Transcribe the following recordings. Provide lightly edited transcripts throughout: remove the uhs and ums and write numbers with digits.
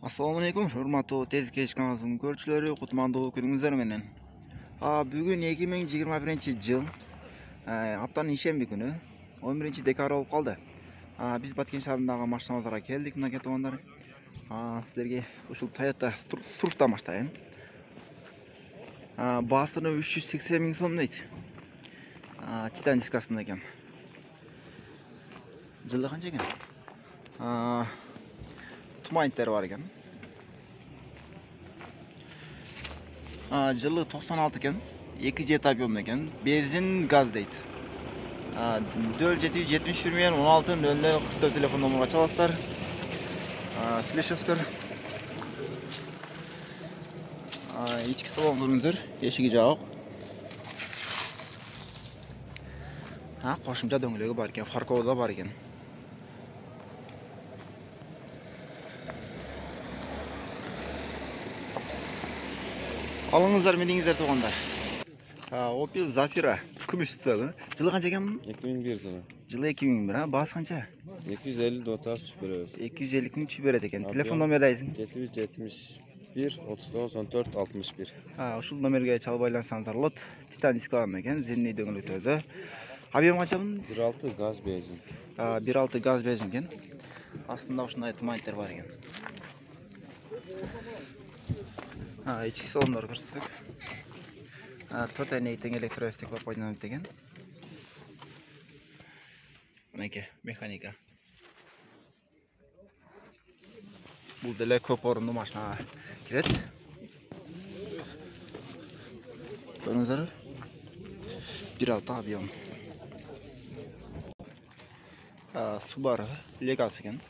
Assalamu alaikum, hurmatly tez kech kanalımızın görüşleri, kutmandуу günüңүздөр менен. Бүгүн 2021 жыл аптанын ишемби күнү 11 декабрь болуп калды. Биз Баткен шаарындагы машинабызга келдик, мынакей туугандар. Силерге ушул Toyota Surf'ты баштайын. Басыны 380 миң сом дейт. Титан дискасында экен. Жылы канча экен? Tumaintler var ekan. Жылы 96 ekan. 2 jet объемда ekan. Benzin gaz deydi. 771 men 16 00 44 telefon nomeriga çalasızlar. Sileshesizlar. İçki salon durumdur. Eshigi jabık. Qo'shimcha do'ngligi bor ekan, farkovda bor ekan. Alыңыздар, меніңіздер туғандар. Opel Zafira күміс цалы. Жылы қанша екен? 2001 жылы. Жылы 2001, басы қанша? 250 дотас түшіп береміз. 250 күн түшіп береді екен. Телефон номері айтың? 771 39 14 61. Ушул номерге чалып байлансаңыздар болот. Титан дискаларында екен, зенни дөңгөлөктөрдө. Объем қанша бұның? 1.6 газ бензин. 1.6 газ бензин екен. Астында ушундай тумайттер бар екен. İçki salonları көрсөтсөк. 4 әйнектен электростеклар пайдаланылат деген. Мынакей механика. Бул деле көп орунду машинага кирет. Көрүңүздөр. 1.6 объем. Subaru Legacy екен.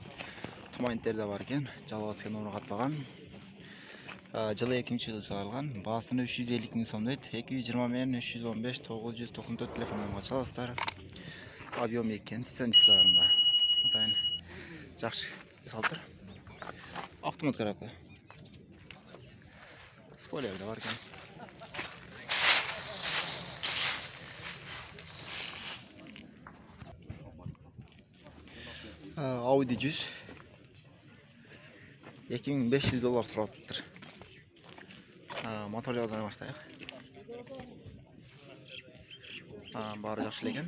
Тумайнттер да бар екен. Жалгыз номер катпаган. Жылы 2000 жылы чыгарылган. Басыны 350 миң сом дейт. 220 мен 315 994 телефон номерге чаласыздар. Объем экен, Титан дискаларында. Атайын жакшы жасалыптыр. Автомат коробка. Спойлер да бар экен. Audi 100 $2500 тураттыр. Motor jagdan başlayaq. Bari yaxşı ekan.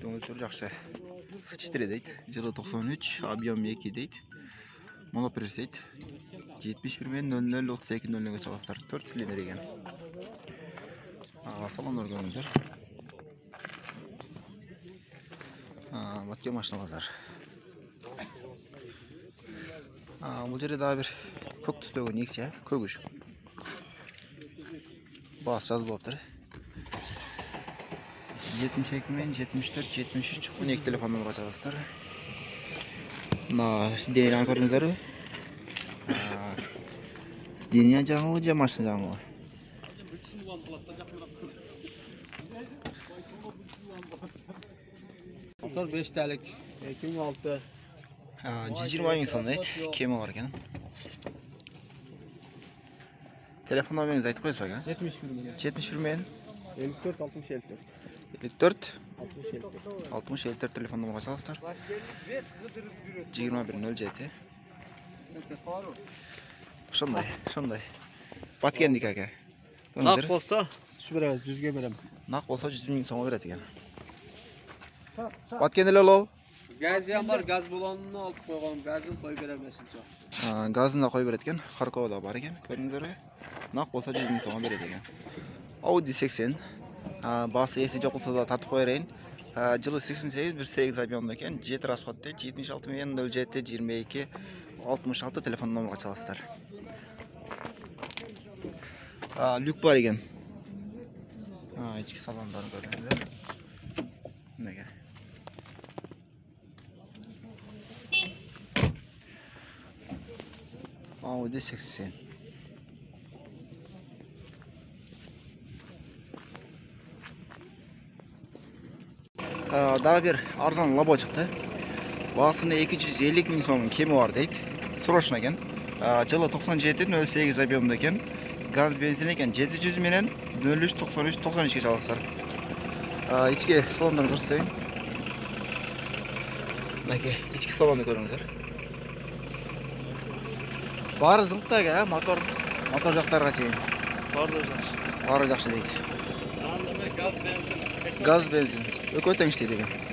Döngültür yaxşı. Sıçtire deydi. Жылы 93, объем 2 deydi. Monopres deydi. 71 men 00 32 00 çalasızlar. 4 silindir ekan. Salonlar görüngüzдөр. Batken машина bazar. Bu жерде daha bir көк түстөгөн Nexia, көгүш. Бас жазылып болуптур. 72 мен 74 73 12 телефон номерге чаласыздар. Мына сиденияны көрүңүздөр. Сидения жаңы же машина жаңы. Motor 5 talik 2006 120 ming so'm deydi. Kemi bor ekan. Telefon numarangizı aytib qo'yasiz aka? 71 men 54 60 54 54 60 54 60 54 telefon nomeriga çalasızlar. 2107. Ошондой. Баткендик aka. Naq bolsa түшүп беребиz, 100 берем. Naq bolsa 100 ming so'mga beradi ekan. Баткенделер Gaziyam var, gaz balonunu alıp koyalım, gazını koy veremezsin çok. Gazını da koy veret ekan, Xarkovda бар ekan, көрүңүздөр. Naq bolsa 100 ming so'mga beradi ekan. Audi 80. Bası esi жок болсо да тартып кое берейин. Жылы 88 1.8 объемда экен, jet расход дейт. 76 мен 07 22 66 телефон номерге чаласыздар. Люк бар екен. Ички салондарын көрүңүздөр. Мынакей. Audi 80. Daha bir arzan labo çıktı. Basını 250 ming so'm kemi var deydi. Срочно ekan. Жылы 97 08 объемда ekan. Gaz benzin ekan. 700 menen 03 93 93 ga çalasızlar. İçki salonlarını göstereyim. Mınakey, içki salonu görüңүздөр. Бары зыңқта екен, мотор жақтарға чейін. Барлығы жақсы. Бары жақсы дейді. Газ, бензин. Gaz benzin. Öyle teң işleydi ekan.